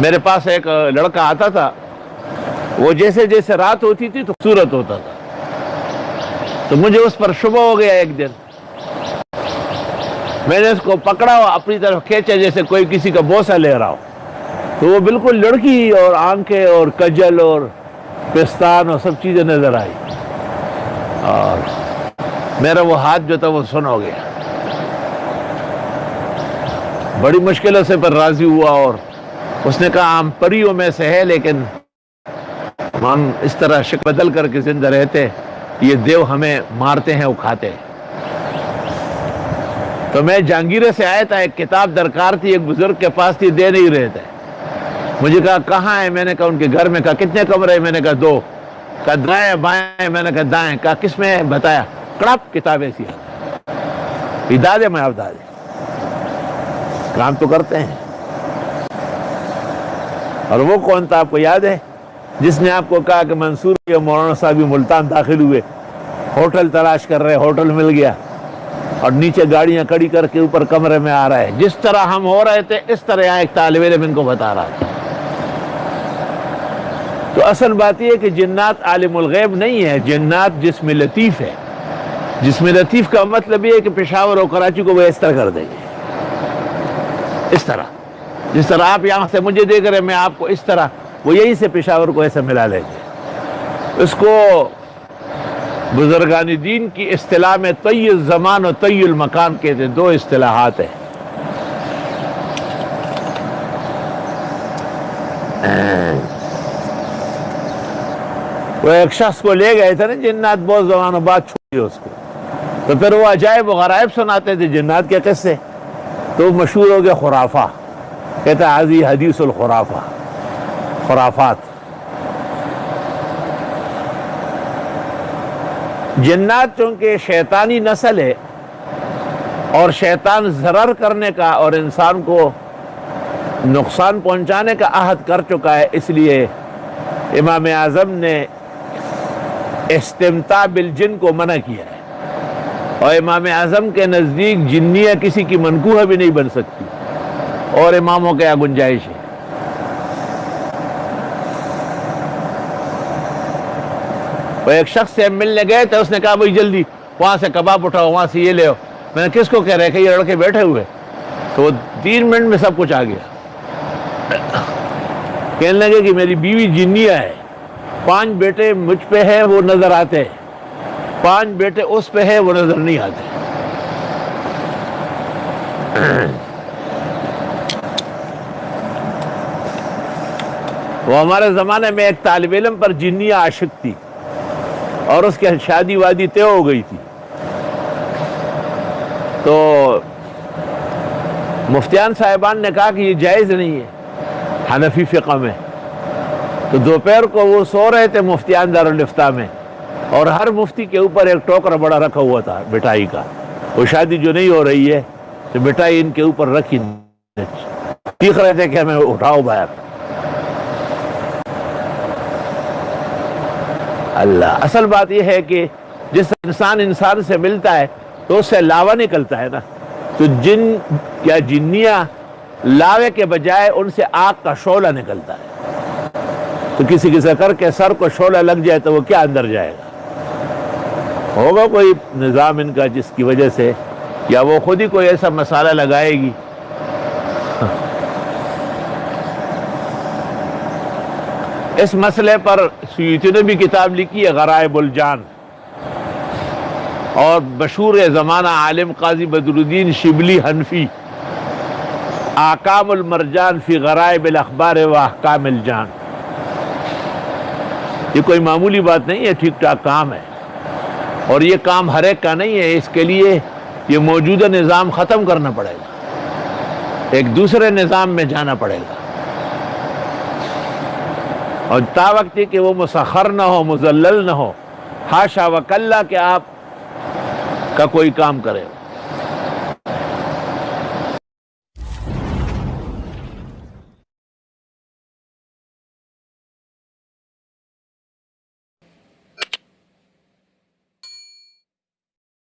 میرے پاس ایک لڑکا آتا تھا، وہ جیسے جیسے رات ہوتی تھی تو خوبصورت ہوتا تھا، تو مجھے اس پر شبہ ہو گیا۔ ایک دن میں نے اس کو پکڑا اور اپنی طرف کھینچا جیسے کوئی کسی کا بوسہ لے رہا ہو، تو وہ بالکل لڑکی اور آنکھیں اور کجل اور پستان اور سب چیزیں نظر آئی، اور میرا وہ ہاتھ جو تھا وہ سن ہو گیا۔ بڑی مشکلوں سے پر راضی ہوا، اور اس نے کہا ہم پریوں میں سے ہے، لیکن ہم اس طرح شکل بدل کر کے زندہ رہتے، یہ دیو ہمیں مارتے ہیں، اکھاتے ہیں۔ تو میں جہانگیرے سے آیا تھا، ایک کتاب درکار تھی، ایک بزرگ کے پاس تھی، دے نہیں رہے تھے۔ مجھے کہا کہاں ہے؟ میں نے کہا ان کے گھر میں۔ کہا کتنے کمرے ہیں؟ میں نے کہا 2۔ کہا دائیں بائیں؟ میں نے کہا دائیں۔ کہا کس میں؟ بتایا، کڑپ کتاب ایسی ہے، دادے میں آپ دادے کام تو کرتے ہیں۔ اور وہ کون تھا آپ کو یاد ہے جس نے آپ کو کہا کہ منصور یا مولانا صاحب ملتان داخل ہوئے، ہوٹل تلاش کر رہے، ہوٹل مل گیا، اور نیچے گاڑیاں کھڑی کر کے اوپر کمرے میں آ رہا ہے، جس طرح ہم ہو رہے تھے اس طرح یہاں ایک طالب علم ان کو بتا رہا تھا۔ تو اصل بات یہ ہے کہ جنات عالم الغیب نہیں ہے، جنات جسم لطیف ہے۔ جسم لطیف کا مطلب یہ ہے کہ پشاور اور کراچی کو وہ اس طرح کر دیں گے، اس طرح جس طرح آپ یہاں سے مجھے دیکھ رہے، میں آپ کو اس طرح، وہ یہیں سے پشاور کو ایسا ملا لیں گے۔ اس کو بزرگان دین کی اصطلاح میں طی الزمان اور طی المکان کہتے ہیں، 2 اصطلاحات ہیں۔ وہ ایک شخص کو لے گئے تھے نا جنات، بہت زمانوں بعد چھوڑی اس کو، تو پھر وہ عجائب و غرائب سناتے تھے جنات کے قصے، تو مشہور ہو گیا خرافہ، کہتا ہے حاضی حدیث الخرافہ، خرافات۔ جنات چونکہ شیطانی نسل ہے، اور شیطان ضرر کرنے کا اور انسان کو نقصان پہنچانے کا عہد کر چکا ہے، اس لیے امام اعظم نے استمتاع بالجن کو منع کیا ہے، اور امام اعظم کے نزدیک جنیہ کسی کی منکوحہ بھی نہیں بن سکتی، اور اماموں کے یہاں گنجائش ہے۔ وہ ایک شخص سے ملنے گئے تھے، اس نے کہا بھائی جلدی وہاں سے کباب اٹھاؤ، وہاں سے یہ لے آؤ۔ میں نے کس کو کہہ رہے کہ یہ لڑکے بیٹھے ہوئے، تو وہ 3 منٹ میں سب کچھ آ گیا۔ کہنے لگے کہ میری بیوی جنیہ ہے، 5 بیٹے مجھ پہ ہے وہ نظر آتے ہیں، 5 بیٹے اس پہ ہے وہ نظر نہیں آتے۔ وہ ہمارے زمانے میں ایک طالب علم پر جنیہ عاشق تھی، اور اس کی شادی وادی طے ہو گئی تھی، تو مفتیان صاحبان نے کہا کہ یہ جائز نہیں ہے حنفی فقہ میں۔ تو دوپہر کو وہ سو رہے تھے مفتیان دارالفتہ میں، اور ہر مفتی کے اوپر ایک ٹوکرا بڑا رکھا ہوا تھا مٹھائی کا، وہ شادی جو نہیں ہو رہی ہے تو مٹھائی ان کے اوپر رکھی، چیخ رہے تھے کہ ہمیں اٹھاؤ باہر۔ اللہ، اصل بات یہ ہے کہ جس انسان سے ملتا ہے تو اس سے لاوا نکلتا ہے نا، تو جن یا جنیہ لاوے کے بجائے ان سے آگ کا شعلہ نکلتا ہے، تو کسی کے کر کے سر کو شعلہ لگ جائے تو وہ کیا اندر جائے گا؟ ہوگا کوئی نظام ان کا جس کی وجہ سے، یا وہ خود ہی کوئی ایسا مسالہ لگائے گی۔ اس مسئلے پر سیوطی نے بھی کتاب لکھی ہے، غرائب الجان، اور مشہور زمانہ عالم قاضی بدر الدین شبلی حنفی، احکام المرجان فی غرائب الاخبار و احکام الجان۔ یہ کوئی معمولی بات نہیں ہے، ٹھیک ٹھاک کام ہے، اور یہ کام ہر ایک کا نہیں ہے، اس کے لیے یہ موجودہ نظام ختم کرنا پڑے گا، ایک دوسرے نظام میں جانا پڑے گا، اور تا وقت کہ وہ مسخر نہ ہو، مذلل نہ ہو، حاشا وکلا کہ آپ کا کوئی کام کرے۔